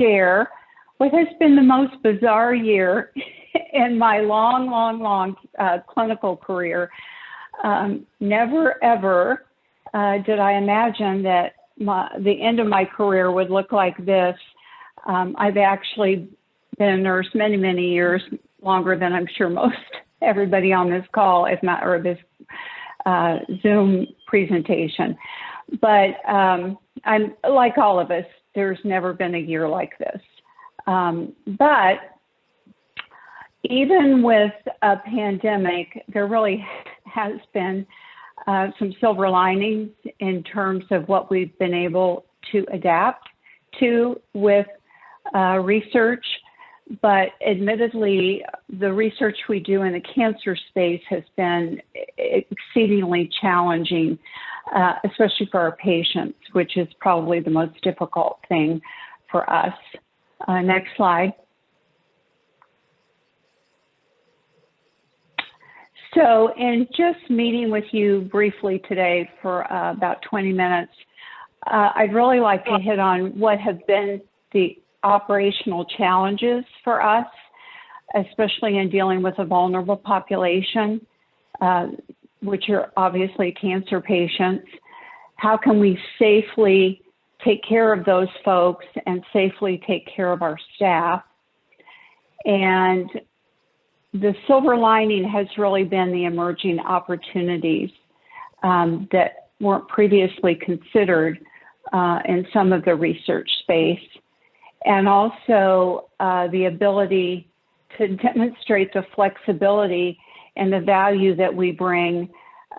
share what has been the most bizarre year in my long clinical career. Never, ever did I imagine that the end of my career would look like this. I've actually been a nurse many, many years, longer than I'm sure most everybody on this call, if not, or this Zoom presentation. But I'm like all of us, there's never been a year like this. But even with a pandemic, there really has been some silver linings in terms of what we've been able to adapt to with research. But admittedly, the research we do in the cancer space has been exceedingly challenging, especially for our patients, which is probably the most difficult thing for us. Next slide. So in just meeting with you briefly today for about 20 minutes, I'd really like to hit on what have been the operational challenges for us, especially in dealing with a vulnerable population, which are obviously cancer patients. How can we safely take care of those folks and safely take care of our staff? And the silver lining has really been the emerging opportunities that weren't previously considered in some of the research space, and also the ability to demonstrate the flexibility and the value that we bring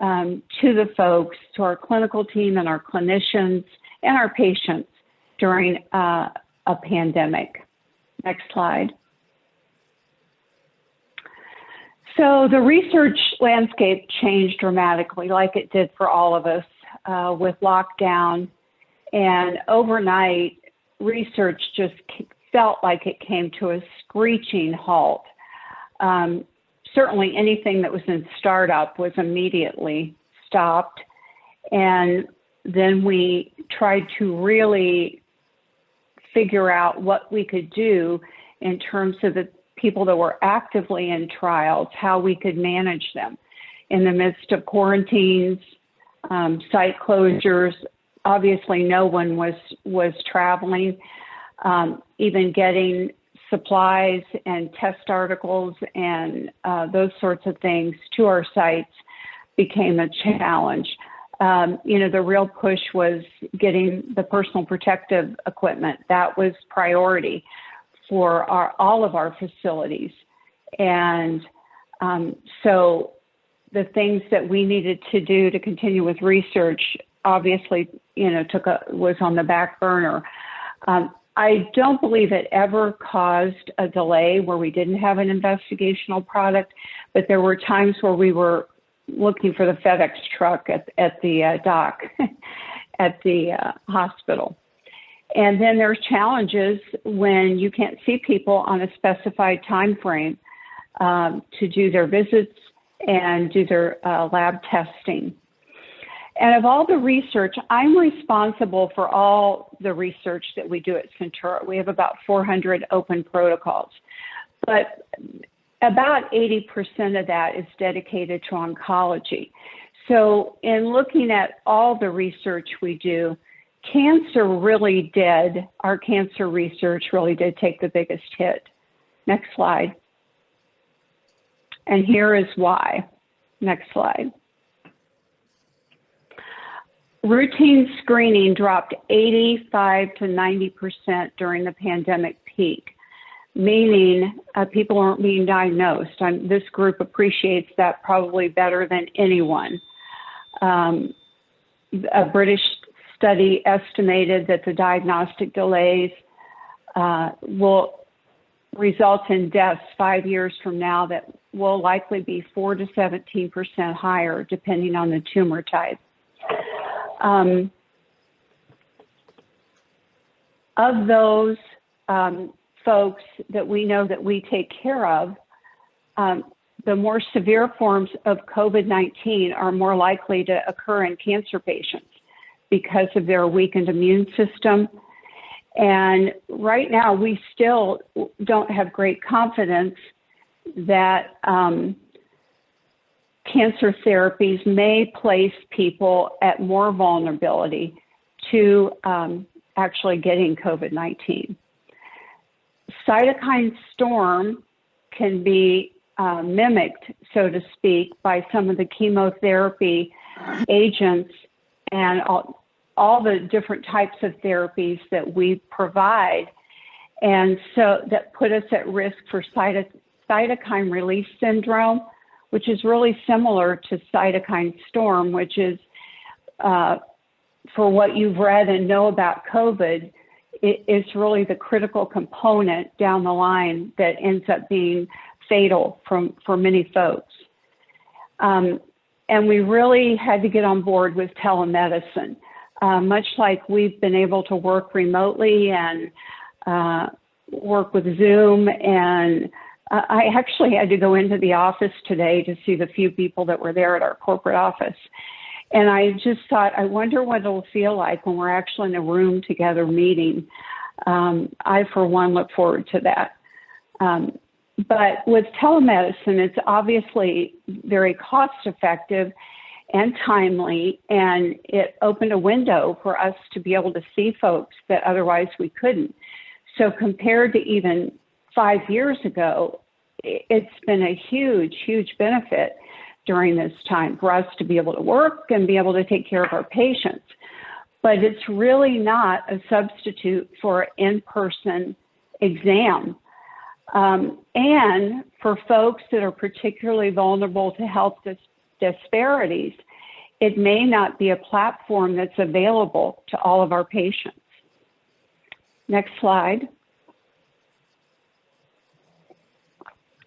to the folks, to our clinical team and our clinicians and our patients during a pandemic. Next slide. So the research landscape changed dramatically, like it did for all of us with lockdown, and overnight research just felt like it came to a screeching halt. Certainly anything that was in startup was immediately stopped, and then we tried to really figure out what we could do in terms of the people that were actively in trials, how we could manage them in the midst of quarantines, site closures. Obviously, no one was traveling. Even getting supplies and test articles and those sorts of things to our sites became a challenge. The real push was getting the personal protective equipment. That was priority for all of our facilities. And so the things that we needed to do to continue with research obviously, was on the back burner. I don't believe it ever caused a delay where we didn't have an investigational product, but there were times where we were looking for the FedEx truck at the dock at the hospital. And then there's challenges when you can't see people on a specified time frame to do their visits and do their lab testing. And of all the research, I'm responsible for all the research that we do at Centura. We have about 400 open protocols, but about 80% of that is dedicated to oncology. So in looking at all the research we do, our cancer research really did take the biggest hit. Next slide. And here is why. Next slide. Routine screening dropped 85 to 90% during the pandemic peak, meaning people aren't being diagnosed. This group appreciates that probably better than anyone. A British study estimated that the diagnostic delays will result in deaths 5 years from now that will likely be 4 to 17% higher, depending on the tumor type. Of those folks that we know that we take care of, the more severe forms of COVID-19 are more likely to occur in cancer patients because of their weakened immune system And right now, we still don't have great confidence that cancer therapies may place people at more vulnerability to actually getting COVID-19. Cytokine storm can be mimicked, so to speak, by some of the chemotherapy agents and all the different types of therapies that we provide. And so that put us at risk for cytokine release syndrome, which is really similar to cytokine storm, which is, for what you've read and know about COVID, it's really the critical component down the line that ends up being fatal for many folks. And we really had to get on board with telemedicine. Much like we've been able to work remotely and work with Zoom, and I actually had to go into the office today to see the few people that were there at our corporate office. And I just thought, I wonder what it'll feel like when we're actually in a room together meeting. I, for one, look forward to that. But with telemedicine, it's obviously very cost effective and timely, and it opened a window for us to be able to see folks that otherwise we couldn't. So compared to even 5 years ago, it's been a huge, huge benefit during this time for us to be able to work and be able to take care of our patients. But it's really not a substitute for an in-person exam. And for folks that are particularly vulnerable to health disparities, it may not be a platform that's available to all of our patients. Next slide.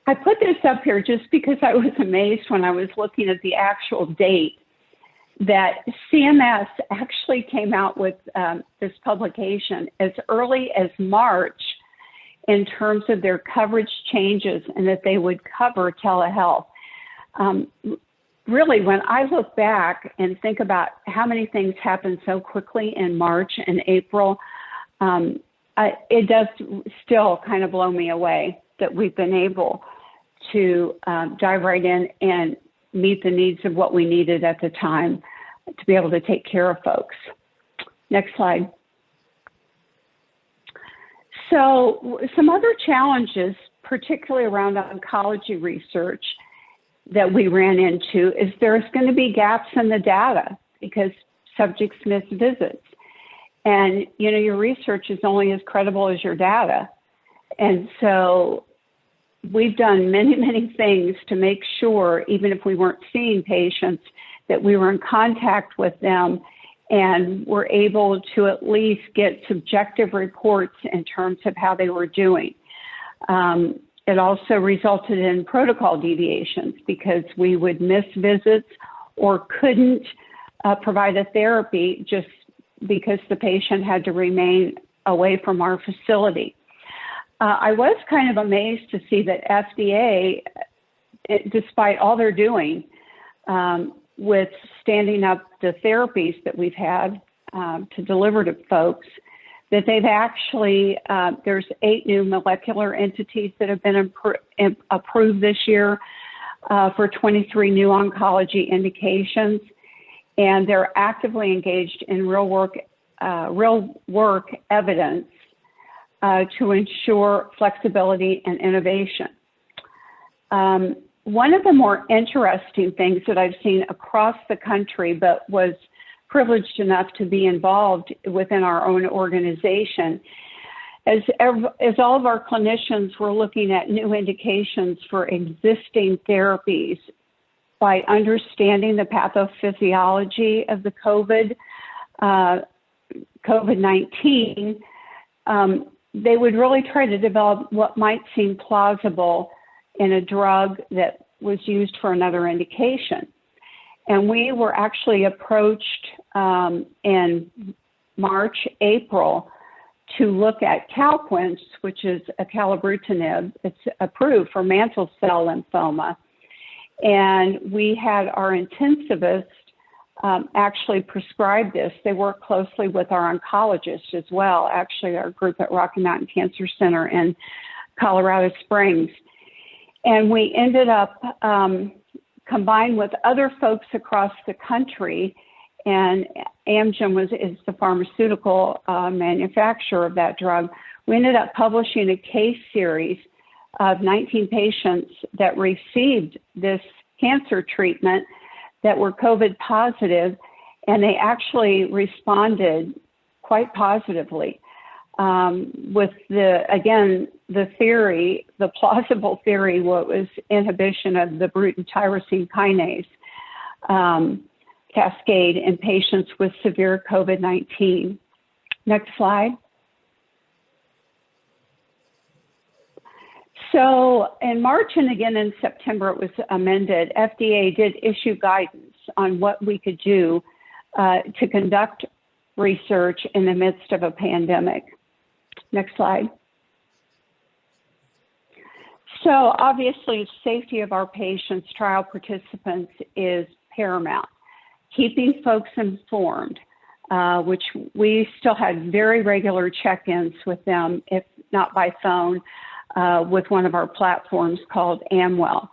I put this up here just because I was amazed when I was looking at the actual date that CMS actually came out with this publication as early as March in terms of their coverage changes and that they would cover telehealth. Really, when I look back and think about how many things happened so quickly in March and April, it does still kind of blow me away that we've been able to dive right in and meet the needs of what we needed at the time to be able to take care of folks. Next slide. So some other challenges, particularly around oncology research that we ran into, is there's going to be gaps in the data because subjects miss visits. And, you know, your research is only as credible as your data. And so we've done many, many things to make sure, even if we weren't seeing patients, that we were in contact with them and were able to at least get subjective reports in terms of how they were doing. It also resulted in protocol deviations because we would miss visits or couldn't provide a therapy just because the patient had to remain away from our facility. I was kind of amazed to see that FDA, despite all they're doing with standing up the therapies that we've had to deliver to folks, that they've actually, there's 8 new molecular entities that have been approved this year for 23 new oncology indications, and they're actively engaged in real work evidence to ensure flexibility and innovation. One of the more interesting things that I've seen across the country, but was privileged enough to be involved within our own organization, as all of our clinicians were looking at new indications for existing therapies by understanding the pathophysiology of the COVID-19, they would really try to develop what might seem plausible in a drug that was used for another indication. And we were actually approached in March, April, to look at Calquence, which is acalabrutinib. It's approved for mantle cell lymphoma. And we had our intensivist actually prescribe this. They work closely with our oncologists as well, actually our group at Rocky Mountain Cancer Center in Colorado Springs. And we ended up combined with other folks across the country, and Amgen is the pharmaceutical manufacturer of that drug. We ended up publishing a case series of 19 patients that received this cancer treatment that were COVID positive, and they actually responded quite positively with the theory, the plausible theory, what was inhibition of the Bruton tyrosine kinase cascade in patients with severe COVID-19. Next slide. So in March and again in September, it was amended. FDA did issue guidance on what we could do to conduct research in the midst of a pandemic. Next slide. So obviously, safety of our patients, trial participants, is paramount. Keeping folks informed, which we still had very regular check-ins with them, if not by phone, with one of our platforms called Amwell.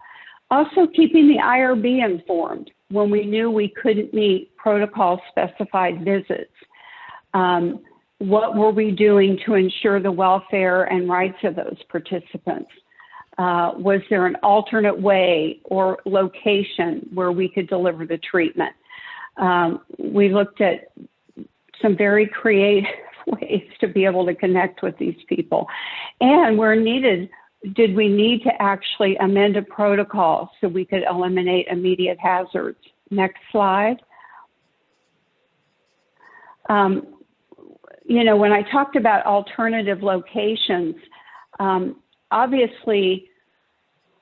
Also keeping the IRB informed when we knew we couldn't meet protocol-specified visits. What were we doing to ensure the welfare and rights of those participants? Was there an alternate way or location where we could deliver the treatment? We looked at some very creative ways to be able to connect with these people. And where needed, did we need to actually amend a protocol so we could eliminate immediate hazards? Next slide. You know, when I talked about alternative locations, obviously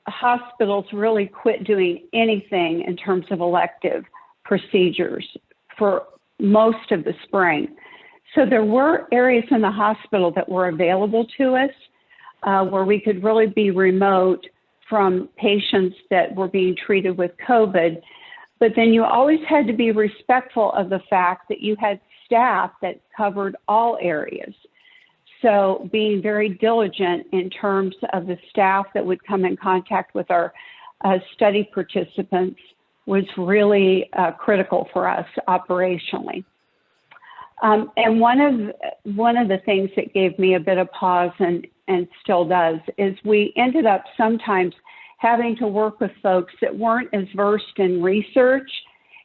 hospitals really quit doing anything in terms of elective procedures for most of the spring. So there were areas in the hospital that were available to us where we could really be remote from patients that were being treated with COVID. But then you always had to be respectful of the fact that you had staff that covered all areas. So being very diligent in terms of the staff that would come in contact with our study participants was really critical for us operationally. And one of the things that gave me a bit of pause and still does is we ended up sometimes having to work with folks that weren't as versed in research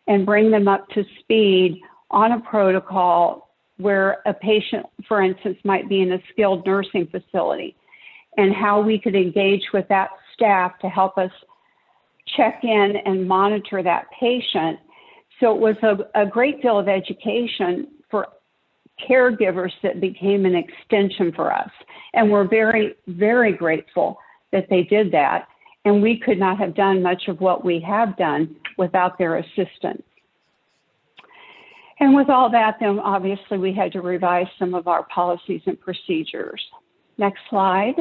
and bring them up to speed on a protocol where a patient, for instance, might be in a skilled nursing facility, and how we could engage with that staff to help us check in and monitor that patient. So it was a great deal of education for caregivers that became an extension for us. And we're very, very grateful that they did that. And we could not have done much of what we have done without their assistance. And with all that, then obviously we had to revise some of our policies and procedures. Next slide.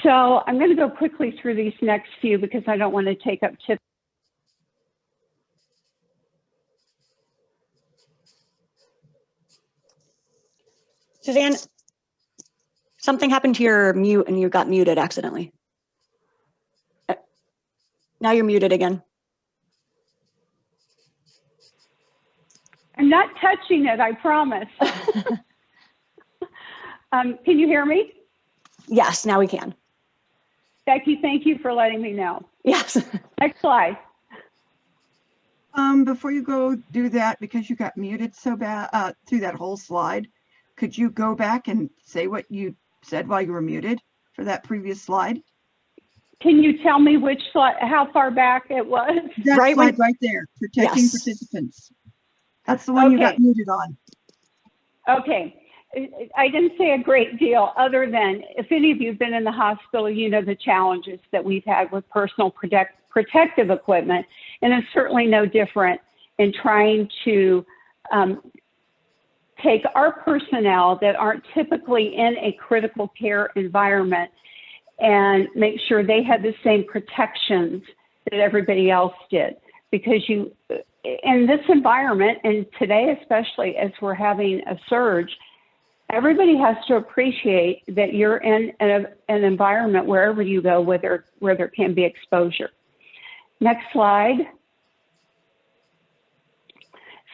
So I'm going to go quickly through these next few because I don't want to take up tips. Suzanne, something happened to your mute and you got muted accidentally. Now you're muted again. I'm not touching it, I promise. Can you hear me? Yes, now we can. Becky, thank you for letting me know. Yes. Next slide. Before you go do that, because you got muted so bad through that whole slide, could you go back and say what you said while you were muted for that previous slide? Can you tell me which slide, how far back it was? That right slide right there, protecting yes. participants. That's the one you got muted on. Okay. I didn't say a great deal other than if any of you have been in the hospital, you know the challenges that we've had with personal protective equipment. And it's certainly no different in trying to take our personnel that aren't typically in a critical care environment and make sure they have the same protections that everybody else did, because you, in this environment, and today especially as we're having a surge, everybody has to appreciate that you're in an environment wherever you go where there can be exposure. Next slide.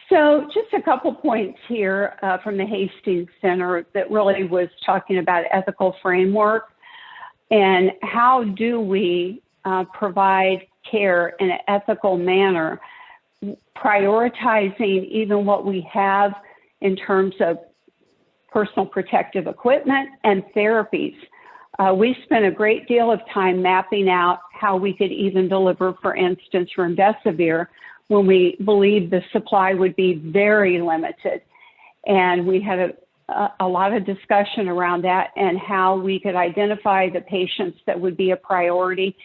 So just a couple points here from the Hastings Center that really was talking about ethical framework and how do we provide care in an ethical manner, prioritizing even what we have in terms of personal protective equipment and therapies. We spent a great deal of time mapping out how we could even deliver, for instance, remdesivir when we believed the supply would be very limited. And we had a lot of discussion around that and how we could identify the patients that would be a priority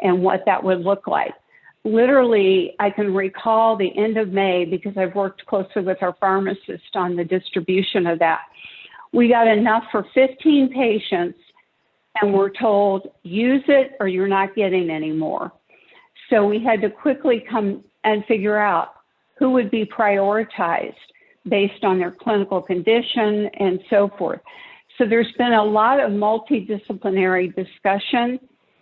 and what that would look like. Literally, I can recall the end of May, because I've worked closely with our pharmacist on the distribution of that. We got enough for 15 patients and we're told, use it or you're not getting any more. So we had to quickly come and figure out who would be prioritized based on their clinical condition and so forth. So there's been a lot of multidisciplinary discussion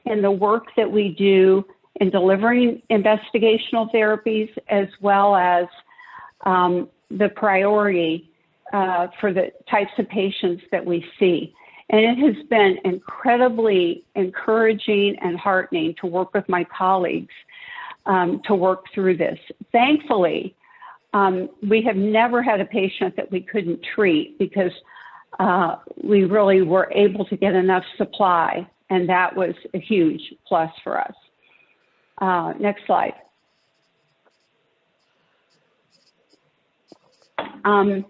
in the work that we do in delivering investigational therapies, as well as the priority for the types of patients that we see. And it has been incredibly encouraging and heartening to work with my colleagues to work through this. Thankfully, we have never had a patient that we couldn't treat because we really were able to get enough supply, and that was a huge plus for us. Next slide. And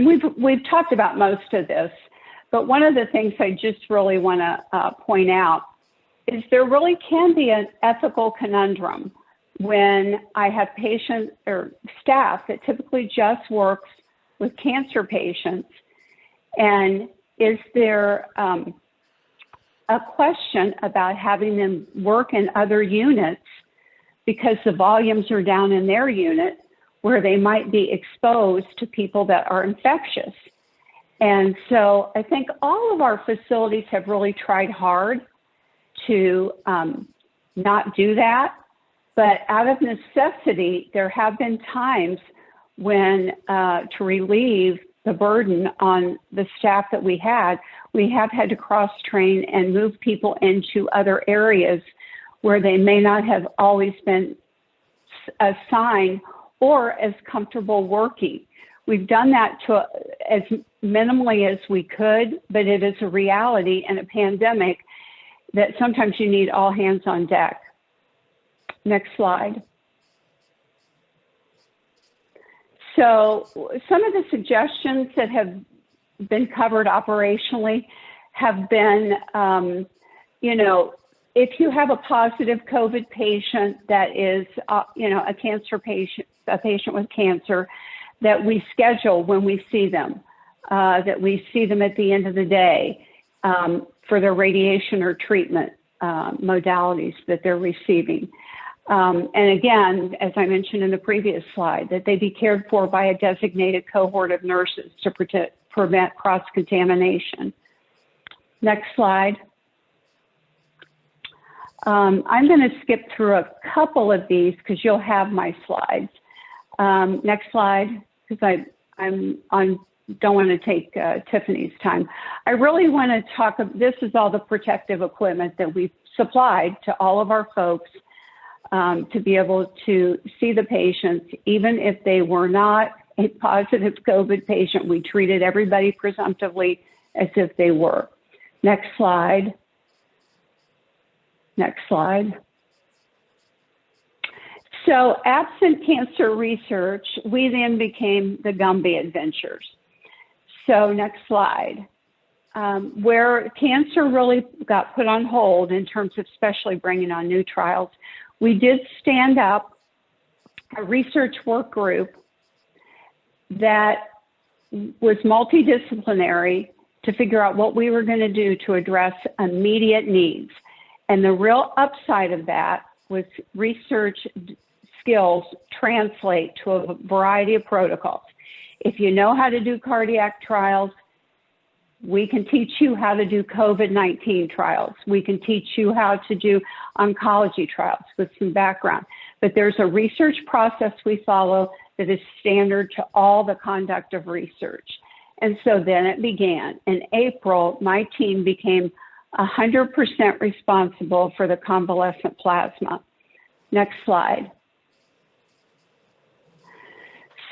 we've talked about most of this, but one of the things I just really want to point out is there really can be an ethical conundrum when I have patients or staff that typically just works with cancer patients. And is there a question about having them work in other units because the volumes are down in their unit where they might be exposed to people that are infectious? And so I think all of our facilities have really tried hard to not do that. But out of necessity, there have been times when to relieve the burden on the staff that we have had to cross-train and move people into other areas where they may not have always been assigned or as comfortable working. We've done that to as minimally as we could, but it is a reality in a pandemic that sometimes you need all hands on deck. Next slide. So some of the suggestions that have been covered operationally have been, if you have a positive COVID patient that is, a cancer patient, a patient with cancer, that we schedule when we see them, that we see them at the end of the day for their radiation or treatment modalities that they're receiving. And again, as I mentioned in the previous slide, that they be cared for by a designated cohort of nurses to prevent cross-contamination. Next slide. I'm going to skip through a couple of these because you'll have my slides. Next slide, because I don't want to take Tiffany's time. I really want to talk, this is all the protective equipment that we've supplied to all of our folks to be able to see the patients, even if they were not a positive COVID patient. We treated everybody presumptively as if they were. Next slide. Next slide. So absent cancer research, we then became the Gumby Adventures. So next slide. Where cancer really got put on hold in terms of especially bringing on new trials, we did stand up a research work group that was multidisciplinary to figure out what we were going to do to address immediate needs. And the real upside of that with research skills translate to a variety of protocols. If you know how to do cardiac trials, we can teach you how to do COVID-19 trials. We can teach you how to do oncology trials with some background. But there's a research process we follow that is standard to all the conduct of research. And so then it began. In April, my team became 100% responsible for the convalescent plasma. Next slide.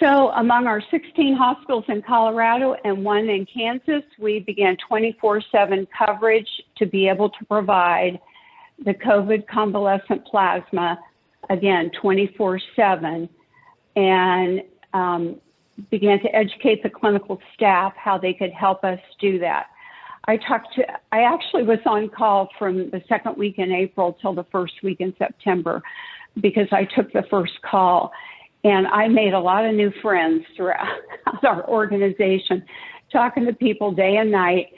So among our 16 hospitals in Colorado and 1 in Kansas, we began 24/7 coverage to be able to provide the COVID convalescent plasma, again, 24/7, and began to educate the clinical staff how they could help us do that. I actually was on call from the second week in April till the first week in September because I took the first call. And I made a lot of new friends throughout our organization, talking to people day and night,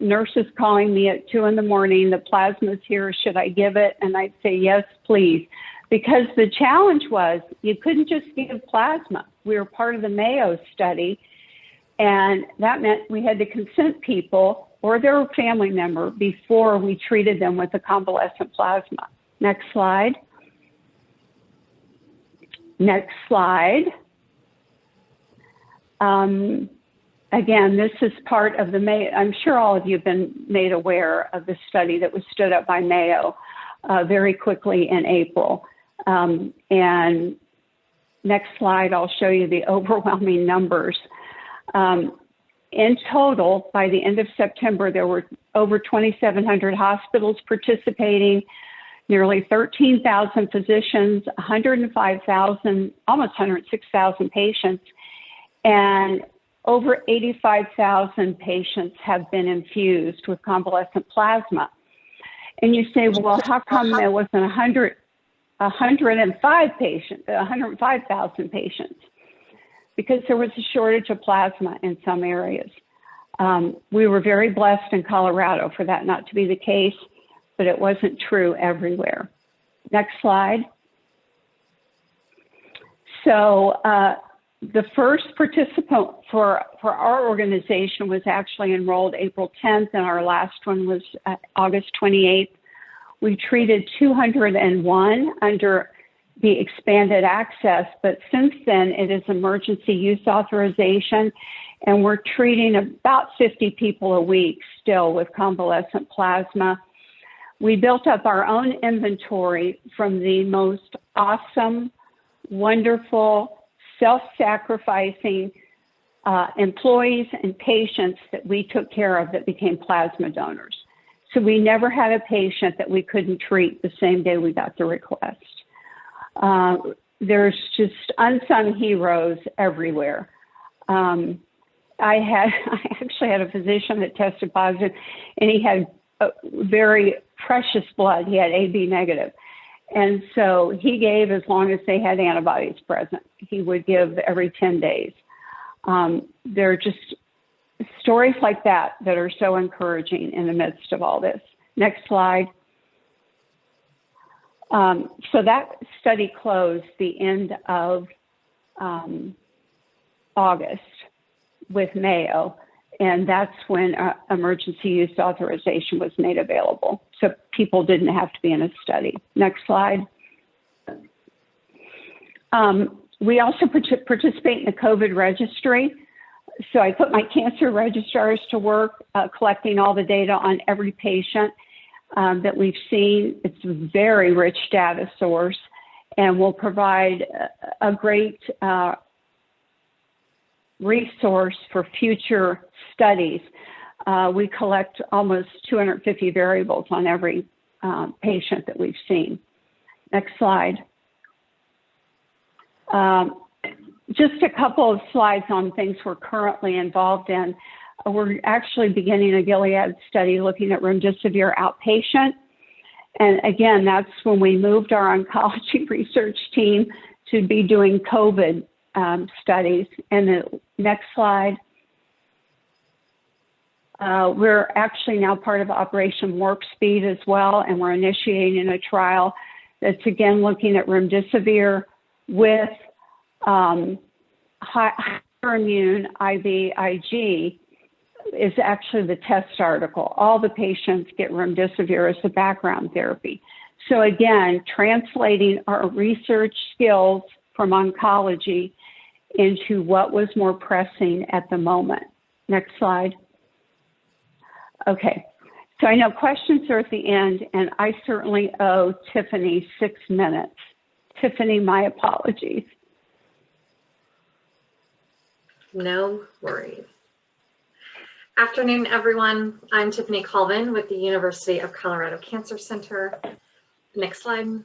nurses calling me at 2 in the morning, the plasma's here, should I give it? And I'd say, yes, please. Because the challenge was you couldn't just give plasma. We were part of the Mayo study, and that meant we had to consent people or their family member before we treated them with the convalescent plasma. Next slide. Next slide. Again, this is part of the Mayo. I'm sure all of you have been made aware of the study that was stood up by Mayo very quickly in April. And next slide, I'll show you the overwhelming numbers. In total, by the end of September, there were over 2,700 hospitals participating, nearly 13,000 physicians, 105,000, almost 106,000 patients, and over 85,000 patients have been infused with convalescent plasma. And you say, well, how come there wasn't 105,000 patients? Because there was a shortage of plasma in some areas. We were very blessed in Colorado for that not to be the case, but it wasn't true everywhere. Next slide. So the first participant for our organization was actually enrolled April 10th, and our last one was August 28th. We treated 201 under the expanded access, but since then it is emergency use authorization, and we're treating about 50 people a week still with convalescent plasma. We built up our own inventory from the most awesome, wonderful, self-sacrificing employees and patients that we took care of that became plasma donors. So we never had a patient that we couldn't treat the same day we got the request. There's just unsung heroes everywhere. I actually had a physician that tested positive, and he had very precious blood. He had AB negative. And so he gave as long as they had antibodies present. He would give every 10 days. There are just stories like that that are so encouraging in the midst of all this. Next slide. So that study closed the end of August with Mayo, and that's when emergency use authorization was made available. So people didn't have to be in a study. Next slide. We also participate in the COVID registry. So I put my cancer registrars to work collecting all the data on every patient that we've seen. It's a very rich data source, and will provide a great resource for future studies. We collect almost 250 variables on every patient that we've seen. Next slide. Just a couple of slides on things we're currently involved in. We're actually beginning a Gilead study looking at remdesivir outpatient. And again, that's when we moved our oncology research team to be doing COVID studies. And the next slide. We're actually now part of Operation Warp Speed as well, and we're initiating a trial That's again looking at remdesivir with hyperimmune IVIG is actually the test article. All the patients get remdesivir as the background therapy. So again, translating our research skills from oncology into what was more pressing at the moment. Next slide. Okay, so I know questions are at the end, and I certainly owe Tiffany 6 minutes. Tiffany, my apologies. No worries. Afternoon, everyone. I'm Tiffany Colvin with the University of Colorado Cancer Center. Next slide.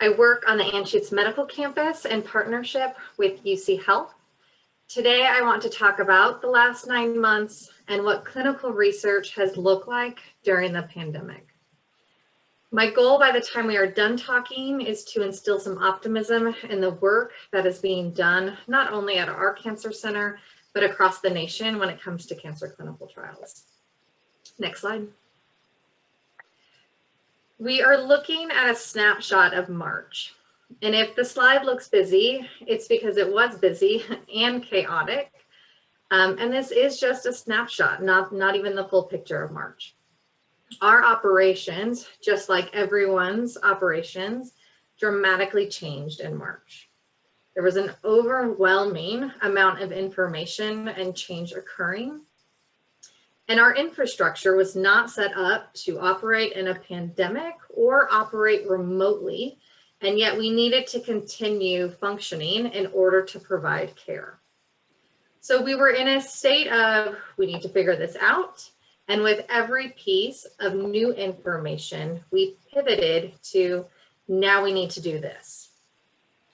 I work on the Anschutz Medical Campus in partnership with UC Health. Today, I want to talk about the last 9 months and what clinical research has looked like during the pandemic. My goal by the time we are done talking is to instill some optimism in the work that is being done, not only at our cancer center, but across the nation when it comes to cancer clinical trials. Next slide. We are looking at a snapshot of March. And if the slide looks busy, it's because it was busy and chaotic. And this is just a snapshot, not even the full picture of March. Our operations, just like everyone's operations, dramatically changed in March. There was an overwhelming amount of information and change occurring. And our infrastructure was not set up to operate in a pandemic or operate remotely. And yet we needed to continue functioning in order to provide care. So we were in a state of, we need to figure this out. And with every piece of new information, we pivoted to, now we need to do this.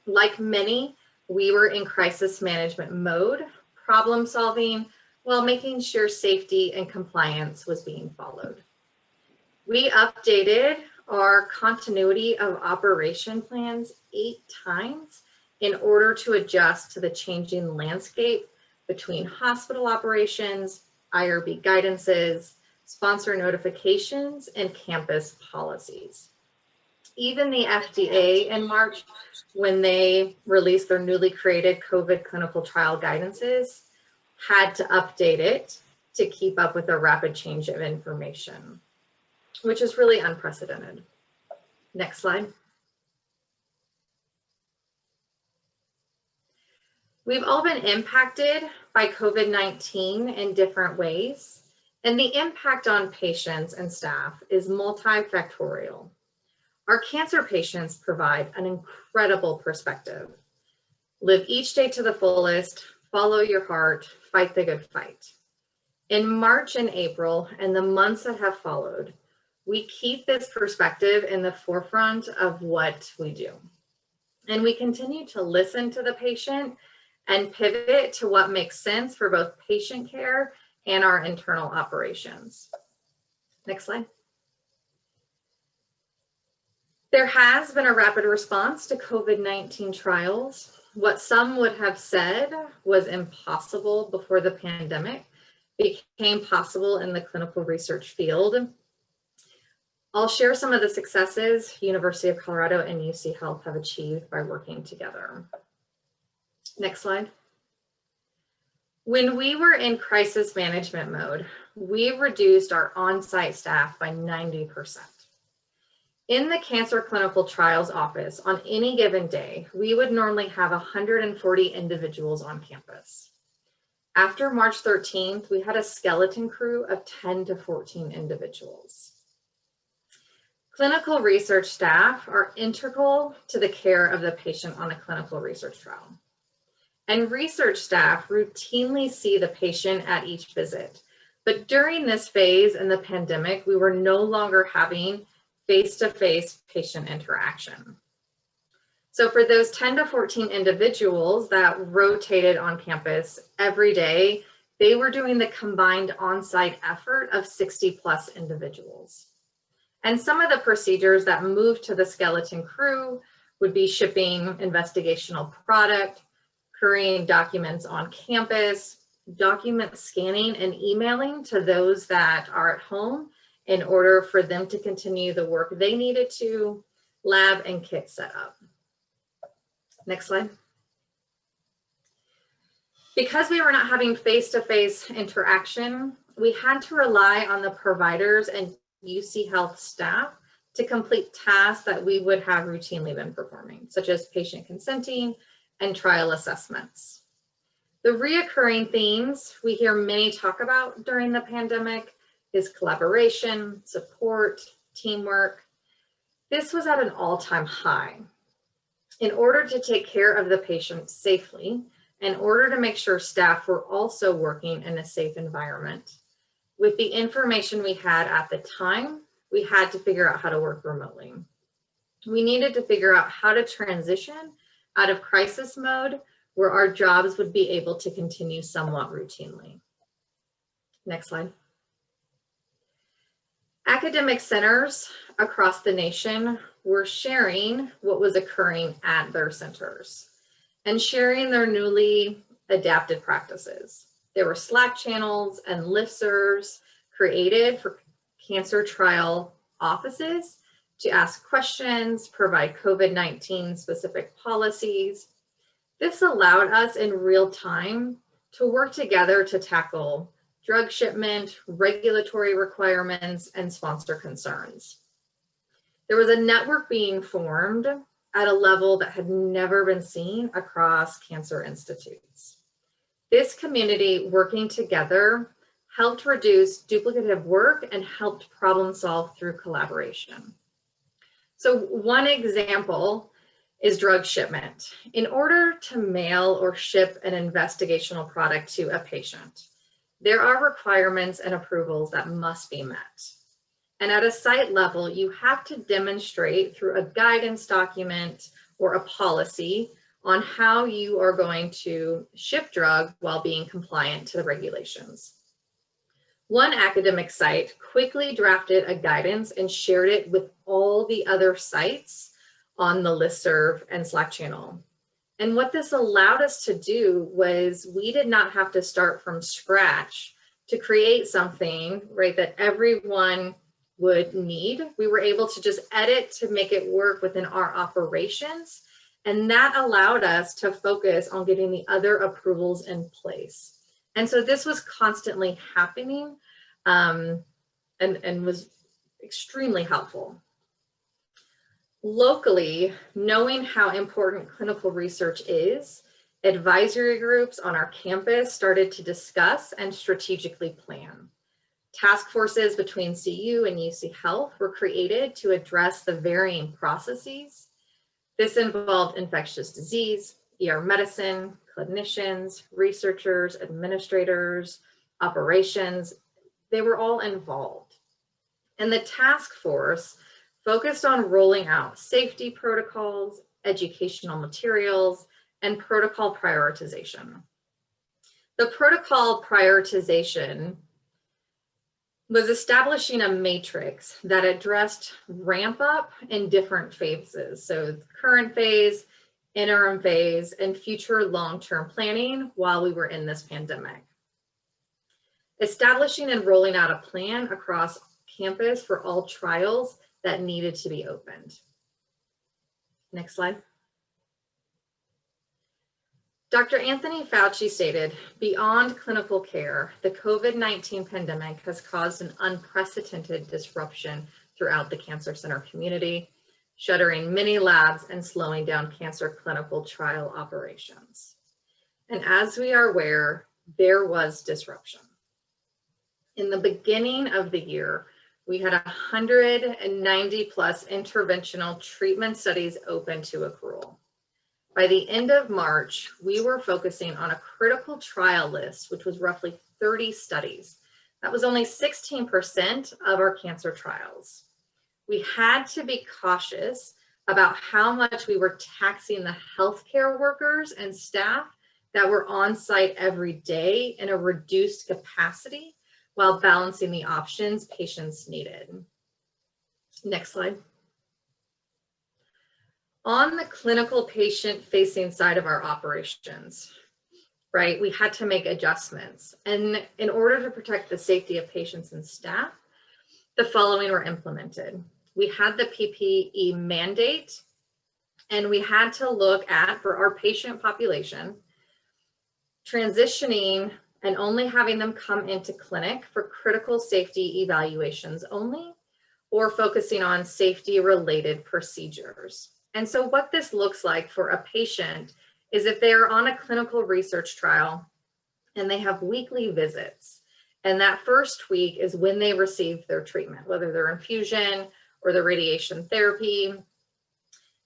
Like many, we were in crisis management mode, problem solving, while making sure safety and compliance was being followed. We updated our continuity of operation plans 8 times in order to adjust to the changing landscape between hospital operations, IRB guidances, sponsor notifications, and campus policies. Even the FDA in March, when they released their newly created COVID clinical trial guidances, had to update it to keep up with the rapid change of information, which is really unprecedented. Next slide. We've all been impacted by COVID-19 in different ways, and the impact on patients and staff is multifactorial. Our cancer patients provide an incredible perspective. Live each day to the fullest, follow your heart, fight the good fight. In March and April and the months that have followed, we keep this perspective in the forefront of what we do. And we continue to listen to the patient and pivot to what makes sense for both patient care and our internal operations. Next slide. There has been a rapid response to COVID-19 trials. What some would have said was impossible before the pandemic became possible in the clinical research field. I'll share some of the successes University of Colorado and UC Health have achieved by working together. Next slide. When we were in crisis management mode, we reduced our on-site staff by 90%. In the cancer clinical trials office, on any given day, we would normally have 140 individuals on campus. After March 13th, we had a skeleton crew of 10 to 14 individuals. Clinical research staff are integral to the care of the patient on a clinical research trial. And research staff routinely see the patient at each visit. But during this phase in the pandemic, we were no longer having face-to-face patient interaction. So for those 10 to 14 individuals that rotated on campus every day, they were doing the combined on-site effort of 60+ individuals. And some of the procedures that moved to the skeleton crew would be shipping investigational product, carrying documents on campus, document scanning and emailing to those that are at home, in order for them to continue the work they needed to, lab and kit setup. Next slide. Because we were not having face-to-face interaction, we had to rely on the providers and UC Health staff to complete tasks that we would have routinely been performing, such as patient consenting and trial assessments. The reoccurring themes we hear many talk about during the pandemic is collaboration, support, teamwork. This was at an all-time high. In order to take care of the patient safely, in order to make sure staff were also working in a safe environment, with the information we had at the time, we had to figure out how to work remotely. We needed to figure out how to transition out of crisis mode where our jobs would be able to continue somewhat routinely. Next slide. Academic centers across the nation were sharing what was occurring at their centers and sharing their newly adapted practices. There were Slack channels and listservs created for cancer trial offices to ask questions, provide COVID-19 specific policies. This allowed us in real time to work together to tackle drug shipment, regulatory requirements, and sponsor concerns. There was a network being formed at a level that had never been seen across cancer institutes. This community working together helped reduce duplicative work and helped problem solve through collaboration. So one example is drug shipment. In order to mail or ship an investigational product to a patient, there are requirements and approvals that must be met. And at a site level, you have to demonstrate through a guidance document or a policy on how you are going to ship drug while being compliant to the regulations. One academic site quickly drafted a guidance and shared it with all the other sites on the listserv and Slack channel. And what this allowed us to do was we did not have to start from scratch to create something, right, that everyone would need. We were able to just edit to make it work within our operations. And that allowed us to focus on getting the other approvals in place. And so this was constantly happening and was extremely helpful. Locally, knowing how important clinical research is, advisory groups on our campus started to discuss and strategically plan. Task forces between CU and UC Health were created to address the varying processes. This involved infectious disease, ER medicine, clinicians, researchers, administrators, operations. They were all involved. And the task force focused on rolling out safety protocols, educational materials, and protocol prioritization. The protocol prioritization was establishing a matrix that addressed ramp up in different phases. So current phase, interim phase, and future long-term planning while we were in this pandemic. Establishing and rolling out a plan across campus for all trials that needed to be opened. Next slide. Dr. Anthony Fauci stated, beyond clinical care, the COVID-19 pandemic has caused an unprecedented disruption throughout the cancer center community, shuttering many labs and slowing down cancer clinical trial operations. And as we are aware, there was disruption. In the beginning of the year, we had 190 plus interventional treatment studies open to accrual. By the end of March, we were focusing on a critical trial list, which was roughly 30 studies. That was only 16% of our cancer trials. We had to be cautious about how much we were taxing the healthcare workers and staff that were on site every day in a reduced capacity while balancing the options patients needed. Next slide. On the clinical patient-facing side of our operations, right, we had to make adjustments. And in order to protect the safety of patients and staff, the following were implemented. We had the PPE mandate, and we had to look at, for our patient population, transitioning and only having them come into clinic for critical safety evaluations only, or focusing on safety related procedures. And so what this looks like for a patient is if they are on a clinical research trial and they have weekly visits, and that first week is when they receive their treatment, whether their infusion or the radiation therapy.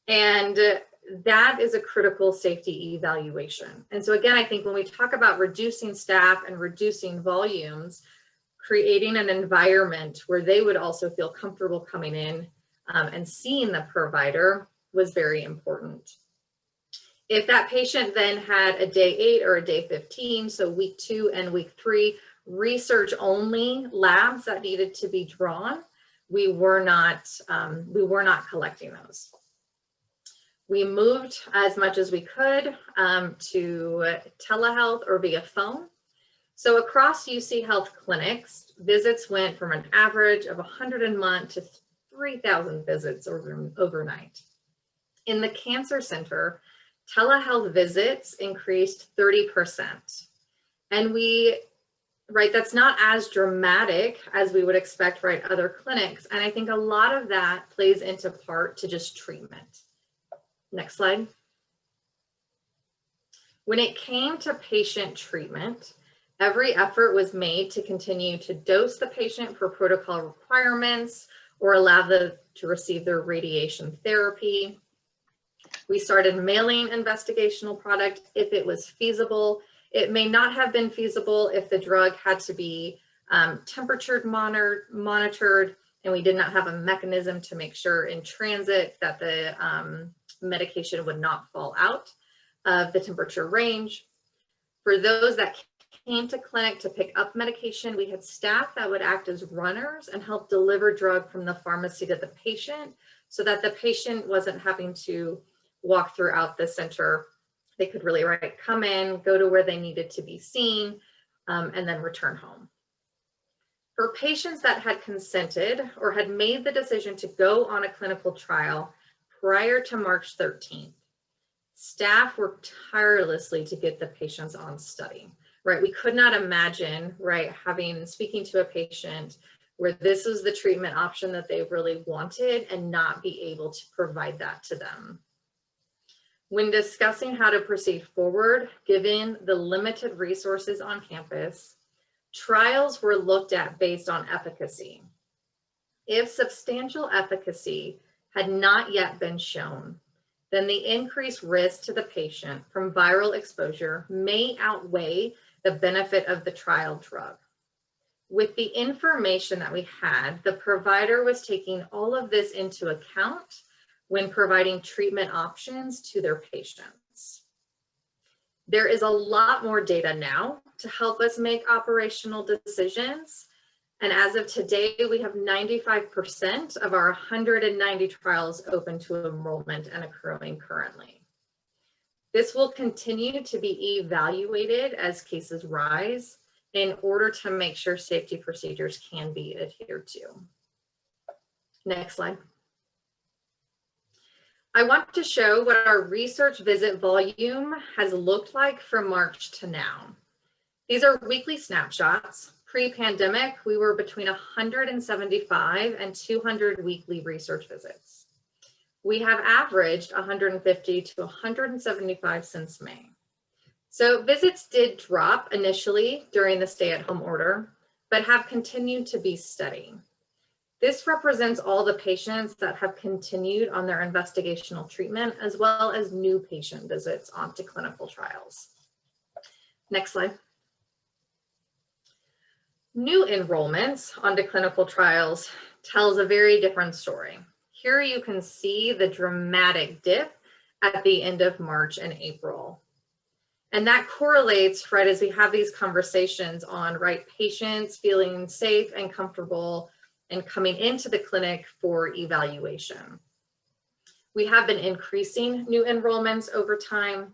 And that is a critical safety evaluation. And so again, I think when we talk about reducing staff and reducing volumes, creating an environment where they would also feel comfortable coming in and seeing the provider was very important. If that patient then had a day 8 or a day 15, so week 2 and week 3, research only labs that needed to be drawn, we were not collecting those. We moved as much as we could to telehealth or via phone. So across UC Health clinics, visits went from an average of 100 a month to 3,000 visits overnight. In the cancer center, telehealth visits increased 30%. And that's not as dramatic as we would expect, right, other clinics. And I think a lot of that plays into part to just treatment. Next slide. When it came to patient treatment, every effort was made to continue to dose the patient for protocol requirements or allow them to receive their radiation therapy. We started mailing investigational product if it was feasible. It may not have been feasible if the drug had to be temperature monitored, and we did not have a mechanism to make sure in transit that the medication would not fall out of the temperature range. For those that came to clinic to pick up medication, we had staff that would act as runners and help deliver drug from the pharmacy to the patient so that the patient wasn't having to walk throughout the center. They could really come in, go to where they needed to be seen, and then return home. For patients that had consented or had made the decision to go on a clinical trial prior to March 13th, staff worked tirelessly to get the patients on study, right? We could not imagine, right, speaking to a patient where this is the treatment option that they really wanted and not be able to provide that to them. When discussing how to proceed forward, given the limited resources on campus, trials were looked at based on efficacy. If substantial efficacy had not yet been shown, then the increased risk to the patient from viral exposure may outweigh the benefit of the trial drug. With the information that we had, the provider was taking all of this into account when providing treatment options to their patients. There is a lot more data now to help us make operational decisions. And as of today, we have 95% of our 190 trials open to enrollment and accruing currently. This will continue to be evaluated as cases rise in order to make sure safety procedures can be adhered to. Next slide. I want to show what our research visit volume has looked like from March to now. These are weekly snapshots. Pre-pandemic, we were between 175 and 200 weekly research visits. We have averaged 150 to 175 since May. So visits did drop initially during the stay-at-home order, but have continued to be steady. This represents all the patients that have continued on their investigational treatment, as well as new patient visits onto clinical trials. Next slide. New enrollments onto clinical trials tells a very different story. Here you can see the dramatic dip at the end of March and April. And that correlates, right, as we have these conversations on, right, patients feeling safe and comfortable and coming into the clinic for evaluation. We have been increasing new enrollments over time.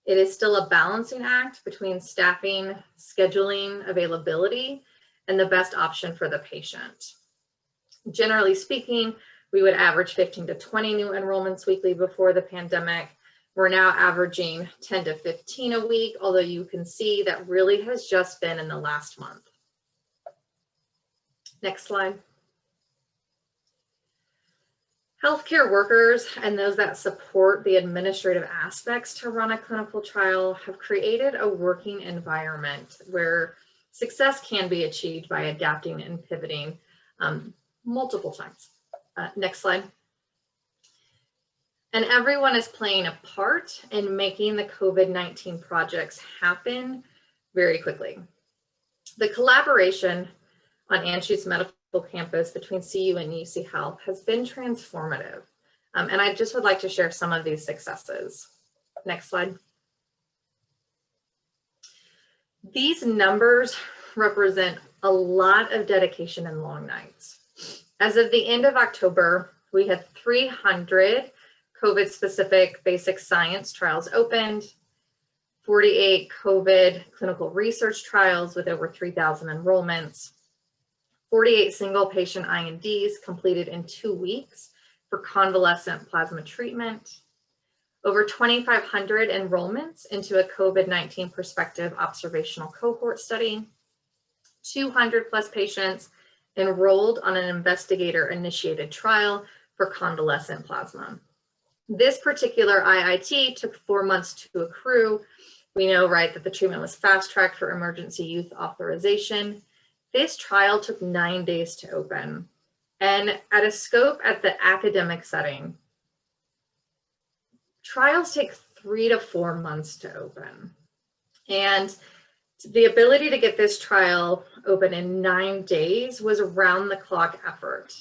It is still a balancing act between staffing, scheduling, availability, and the best option for the patient. Generally speaking, we would average 15 to 20 new enrollments weekly before the pandemic. We're now averaging 10 to 15 a week, although you can see that really has just been in the last month. Next slide. Healthcare workers and those that support the administrative aspects to run a clinical trial have created a working environment where success can be achieved by adapting and pivoting multiple times. Next slide. And everyone is playing a part in making the COVID-19 projects happen very quickly. The collaboration on Anschutz Medical Campus between CU and UC Health has been transformative. And I just would like to share some of these successes. Next slide. These numbers represent a lot of dedication and long nights. As of the end of October, we had 300 COVID-specific basic science trials opened, 48 COVID clinical research trials with over 3,000 enrollments, 48 single patient INDs completed in 2 weeks for convalescent plasma treatment, over 2,500 enrollments into a COVID-19 prospective observational cohort study, 200 plus patients enrolled on an investigator-initiated trial for convalescent plasma. This particular IIT took 4 months to accrue. We know, right, that the treatment was fast-tracked for emergency use authorization. This trial took 9 days to open. And at a scope at the academic setting, trials take 3 to 4 months to open. And the ability to get this trial open in 9 days was a round-the-clock effort.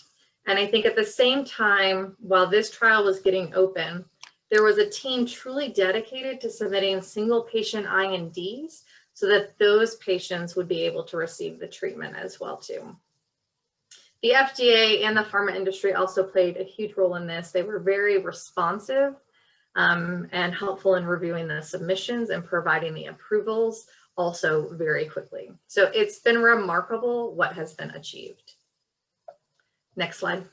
And I think at the same time, while this trial was getting open, there was a team truly dedicated to submitting single patient INDs so that those patients would be able to receive the treatment as well too. The FDA and the pharma industry also played a huge role in this. They were very responsive and helpful in reviewing the submissions and providing the approvals also very quickly. So it's been remarkable what has been achieved. Next slide.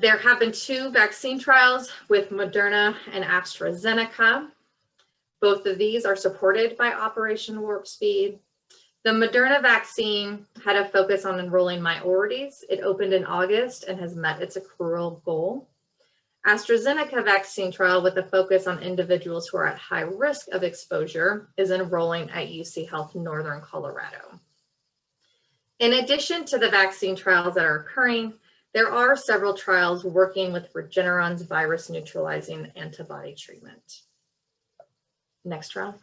There have been 2 vaccine trials with Moderna and AstraZeneca. Both of these are supported by Operation Warp Speed. The Moderna vaccine had a focus on enrolling minorities. It opened in August and has met its accrual goal. AstraZeneca vaccine trial with a focus on individuals who are at high risk of exposure is enrolling at UC Health Northern Colorado. In addition to the vaccine trials that are occurring, there are several trials working with Regeneron's virus neutralizing antibody treatment. Next trial.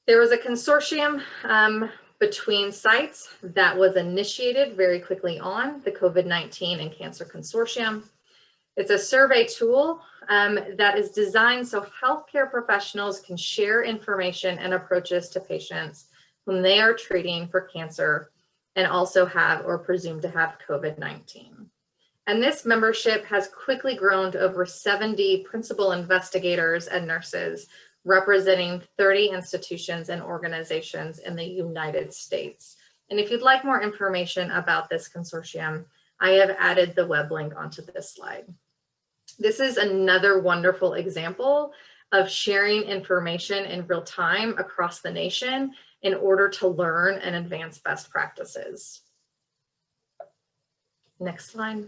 There was a consortium between sites that was initiated very quickly on, the COVID-19 and Cancer Consortium. It's a survey tool that is designed so healthcare professionals can share information and approaches to patients whom they are treating for cancer and also have or presume to have COVID-19. And this membership has quickly grown to over 70 principal investigators and nurses representing 30 institutions and organizations in the United States. And if you'd like more information about this consortium, I have added the web link onto this slide. This is another wonderful example of sharing information in real time across the nation in order to learn and advance best practices. Next slide.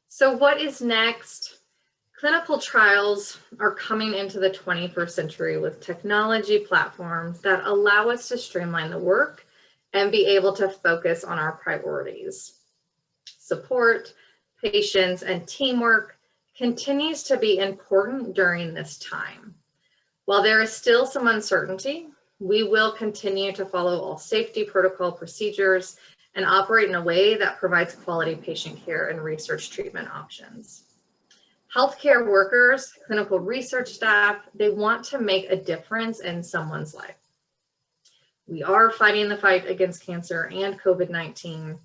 So what is next? Clinical trials are coming into the 21st century with technology platforms that allow us to streamline the work and be able to focus on our priorities. Support, patience, and teamwork continues to be important during this time. While there is still some uncertainty, we will continue to follow all safety protocol procedures and operate in a way that provides quality patient care and research treatment options. Healthcare workers, clinical research staff, they want to make a difference in someone's life. We are fighting the fight against cancer and COVID-19.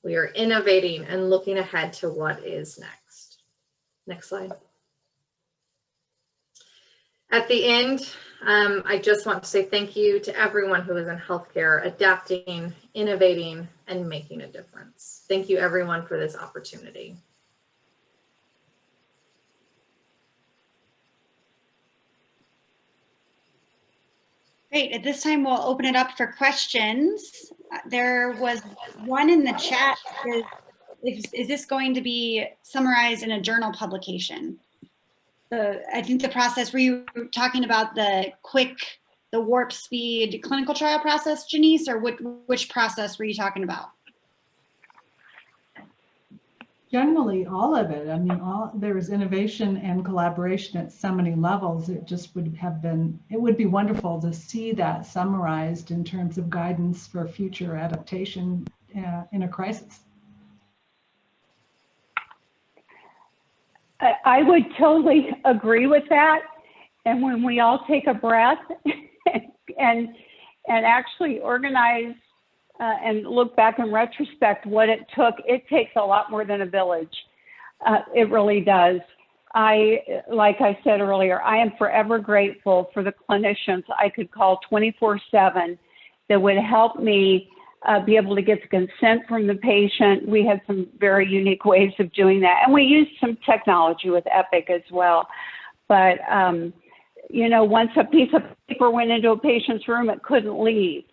We are innovating and looking ahead to what is next. Next slide. At the end I just want to say thank you to everyone who is in healthcare, adapting, innovating, and making a difference. Thank you, everyone, for this opportunity. Great. At this time, we'll open it up for questions. There was one in the chat. Is this going to be summarized in a journal publication? I think the process, were you talking about the warp speed clinical trial process, Janice, or which process were you talking about? Generally, all of it. I mean, there is innovation and collaboration at so many levels. It just it would be wonderful to see that summarized in terms of guidance for future adaptation in a crisis. I would totally agree with that. And when we all take a breath and actually organize and look back in retrospect what it takes a lot more than a village. It really does. Like I said earlier, I am forever grateful for the clinicians I could call 24/7 that would help me be able to get the consent from the patient. We had some very unique ways of doing that. And we used some technology with Epic as well. But, you know, once a piece of paper went into a patient's room, it couldn't leave.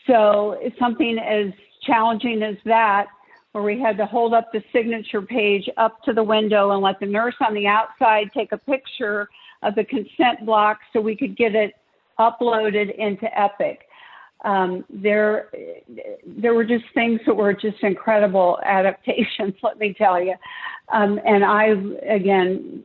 So it's something as challenging as that, where we had to hold up the signature page up to the window and let the nurse on the outside take a picture of the consent block so we could get it uploaded into Epic. There were just things that were just incredible adaptations, let me tell you. And again,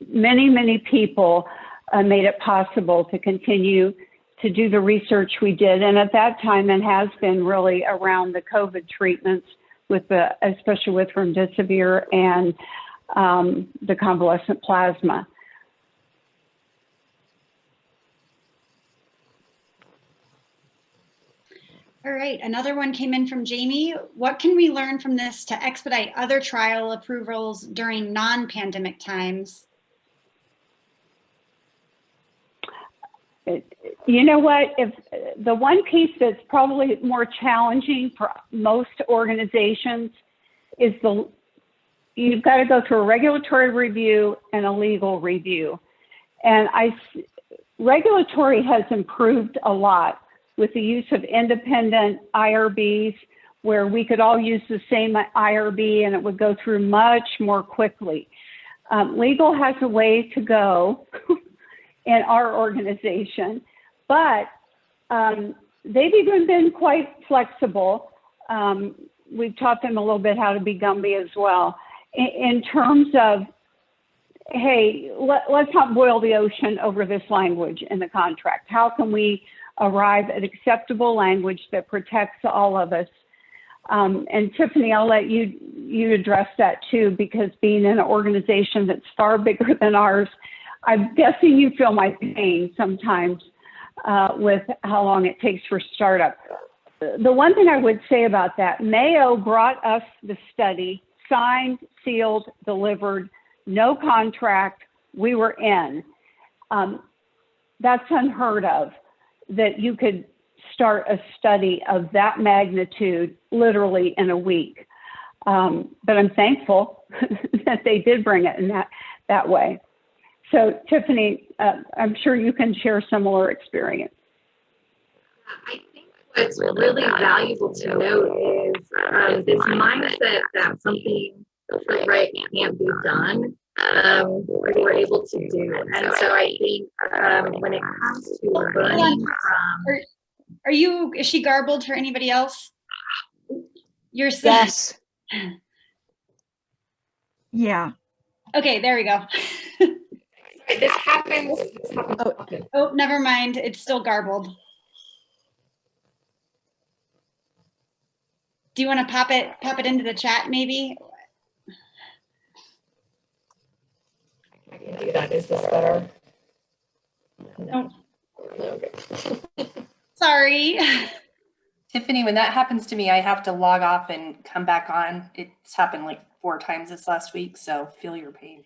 many people made it possible to continue to do the research we did. And at that time, it has been really around the COVID treatments, especially with remdesivir and the convalescent plasma. All right, another one came in from Jamie. What can we learn from this to expedite other trial approvals during non-pandemic times? You know what, if the one piece that's probably more challenging for most organizations is you've got to go through a regulatory review and a legal review. And regulatory has improved a lot with the use of independent IRBs, where we could all use the same IRB and it would go through much more quickly. Legal has a way to go in our organization, but they've even been quite flexible. We've taught them a little bit how to be Gumby as well, in terms of, hey, let's not boil the ocean over this language in the contract. How can we arrive at acceptable language that protects all of us? And Tiffany, I'll let you address that too, because being in an organization that's far bigger than ours, I'm guessing you feel my pain sometimes with how long it takes for startup. The one thing I would say about that, Mayo brought us the study, signed, sealed, delivered, no contract, we were in. That's unheard of, that you could start a study of that magnitude literally in a week. But I'm thankful that they did bring it in that way. So Tiffany, I'm sure you can share similar experience. I think what's really valuable to note is this mindset that something right can't be done, we're able to do. And so I think when it comes to learning from... Is she garbled for anybody else? You're Yes. Yeah. Okay, there we go. This happens. Oh, never mind. It's still garbled. Do you want to pop it into the chat maybe? I can do that. Is this better? No. Okay. Sorry. Tiffany, when that happens to me, I have to log off and come back on. It's happened like 4 times this last week, so feel your pain.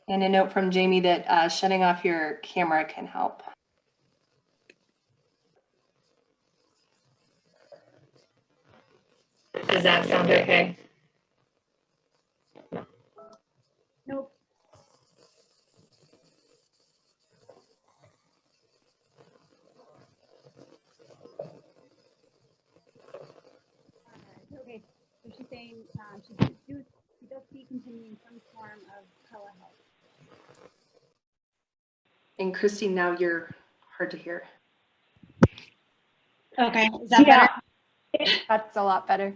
And a note from Jamie that shutting off your camera can help. Does that sound okay? Nope. Okay, so she's saying she does see continuing some form of telehealth. And Christine, now you're hard to hear. Okay, is that better? That's a lot better.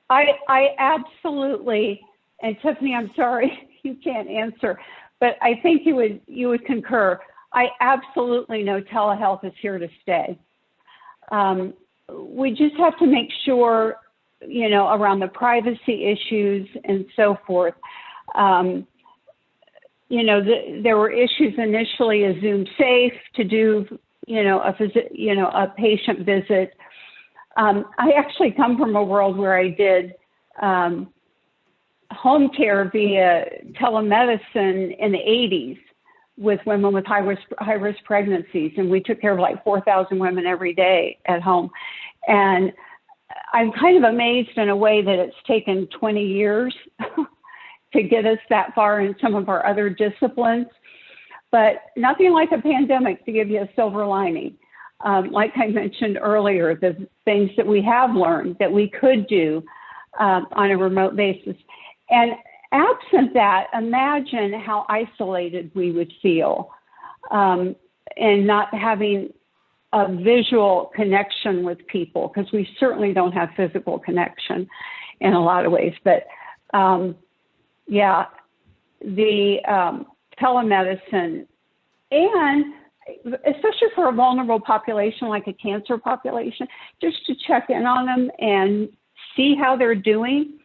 I absolutely, and Tiffany, I'm sorry you can't answer, but I think you would concur. I absolutely know telehealth is here to stay. We just have to make sure, you know, around the privacy issues and so forth. You know, there were issues initially. Is Zoom safe to do, you know, a patient visit? I actually come from a world where I did home care via telemedicine in the 80s with women with high-risk pregnancies, and we took care of like 4,000 women every day at home. And I'm kind of amazed in a way that it's taken 20 years to get us that far in some of our other disciplines, but nothing like a pandemic to give you a silver lining. Like I mentioned earlier, the things that we have learned that we could do on a remote basis. And absent that, imagine how isolated we would feel and not having a visual connection with people, because we certainly don't have physical connection in a lot of ways. But yeah, the telemedicine, and especially for a vulnerable population like a cancer population, just to check in on them and see how they're doing,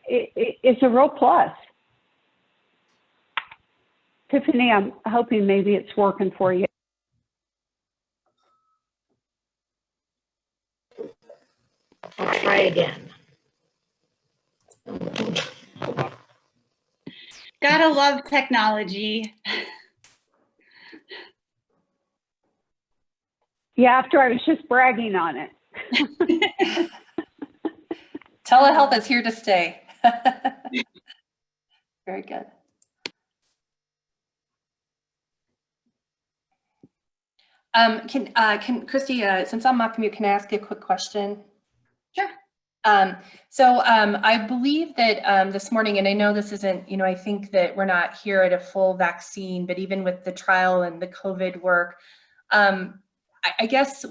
it's a real plus. Tiffany, I'm hoping maybe it's working for you. I'll try again. Gotta love technology. Yeah, after I was just bragging on it. Telehealth is here to stay. Very good. Can Christy, since I'm off mute, can I ask you a quick question? Sure. I believe that this morning, and I know this isn't, you know, I think that we're not here at a full vaccine, but even with the trial and the COVID work, I guess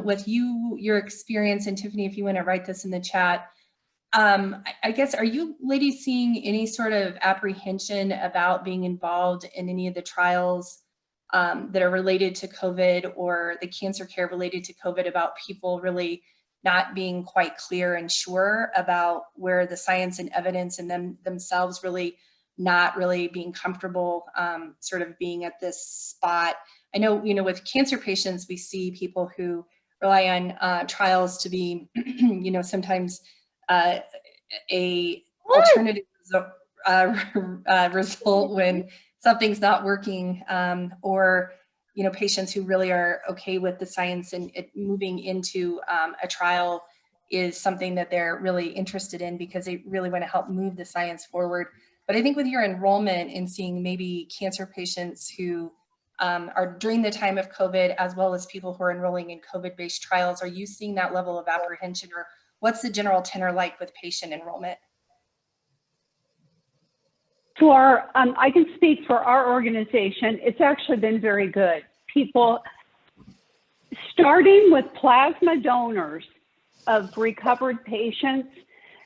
with your experience, and Tiffany, if you want to write this in the chat, I guess, are you ladies seeing any sort of apprehension about being involved in any of the trials that are related to COVID or the cancer care related to COVID, about people really not being quite clear and sure about where the science and evidence and themselves really not really being comfortable sort of being at this spot? I know, you know, with cancer patients, we see people who rely on trials to be, you know, sometimes a alternative result when something's not working, or, you know, patients who really are okay with the science and it moving into a trial is something that they're really interested in because they really want to help move the science forward. But I think with your enrollment and seeing maybe cancer patients who are during the time of COVID, as well as people who are enrolling in COVID-based trials, are you seeing that level of apprehension, or what's the general tenor like with patient enrollment? For, I can speak for our organization, it's actually been very good. People, starting with plasma donors of recovered patients,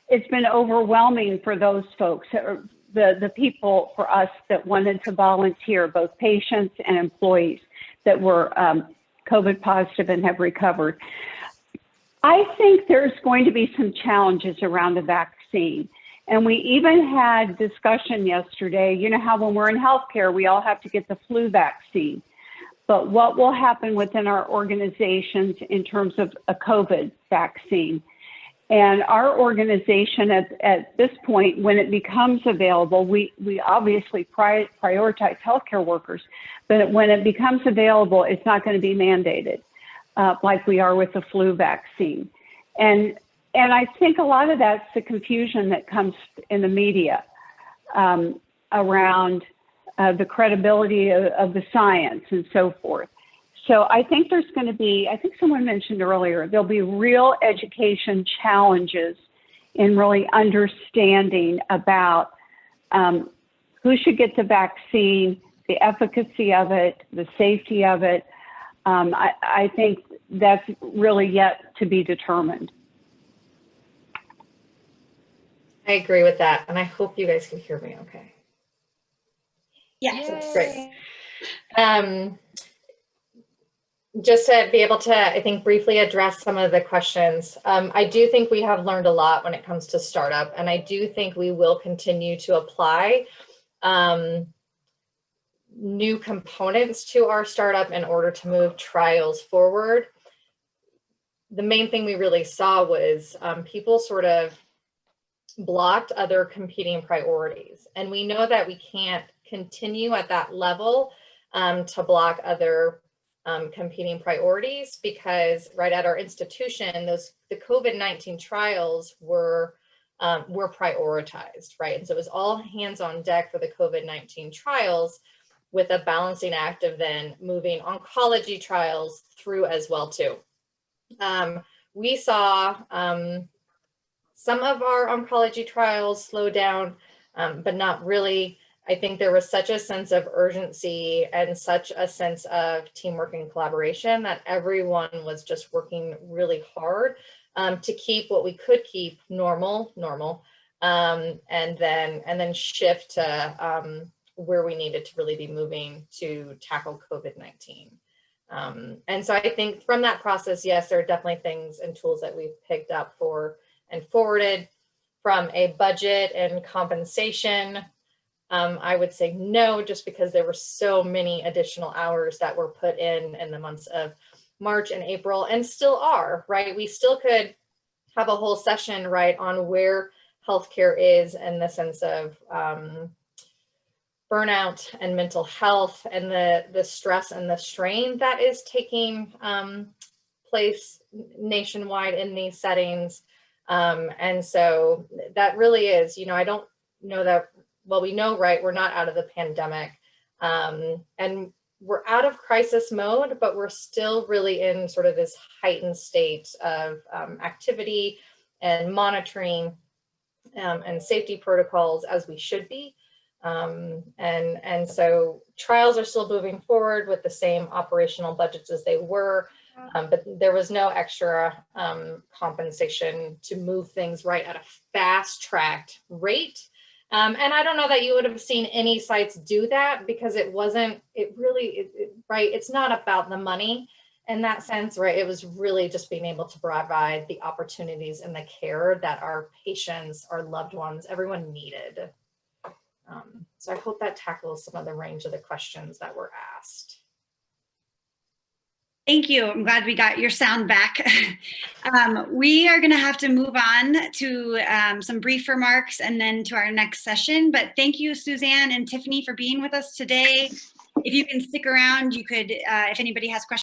it's been overwhelming for those folks, the people for us that wanted to volunteer, both patients and employees that were COVID positive and have recovered. I think there's going to be some challenges around the vaccine. And we even had discussion yesterday, you know how when we're in healthcare, we all have to get the flu vaccine. But what will happen within our organizations in terms of a COVID vaccine? And our organization at this point, when it becomes available, we obviously prioritize healthcare workers, but when it becomes available, it's not going to be mandated like we are with the flu vaccine. And I think a lot of that's the confusion that comes in the media around the credibility of the science and so forth. So I think there's going to be, I think someone mentioned earlier, there'll be real education challenges in really understanding about who should get the vaccine, the efficacy of it, the safety of it. I think that's really yet to be determined. I agree with that, and I hope you guys can hear me okay. Yes. That's great. Just to be able to, I think, briefly address some of the questions. I do think we have learned a lot when it comes to startup, and I do think we will continue to apply new components to our startup in order to move trials forward. The main thing we really saw was people sort of blocked other competing priorities. And we know that we can't continue at that level to block other competing priorities, because right at our institution, the COVID-19 trials were prioritized, right? And so it was all hands on deck for the COVID-19 trials, with a balancing act of then moving oncology trials through as well too. We saw some of our oncology trials slow down, but not really. I think there was such a sense of urgency and such a sense of teamwork and collaboration that everyone was just working really hard to keep what we could keep normal, and then shift to where we needed to really be moving to tackle COVID-19. And so I think from that process, yes, there are definitely things and tools that we've picked up for and forwarded. From a budget and compensation, I would say no, just because there were so many additional hours that were put in the months of March and April, and still are, right? We still could have a whole session, right, on where healthcare is in the sense of burnout and mental health and the stress and the strain that is taking place nationwide in these settings. And so that really is, I don't know that, well, we know, right, we're not out of the pandemic, and we're out of crisis mode, but we're still really in sort of this heightened state of activity and monitoring and safety protocols, as we should be. And so trials are still moving forward with the same operational budgets as they were, but there was no extra compensation to move things right at a fast-tracked rate. And I don't know that you would have seen any sites do that, because right, it's not about the money in that sense, right? It was really just being able to provide the opportunities and the care that our patients, our loved ones, everyone needed. So I hope that tackles some of the range of the questions that were asked. Thank you. I'm glad we got your sound back. We are going to have to move on to some brief remarks and then to our next session. But thank you, Suzanne and Tiffany, for being with us today. If you can stick around, you could, if anybody has questions.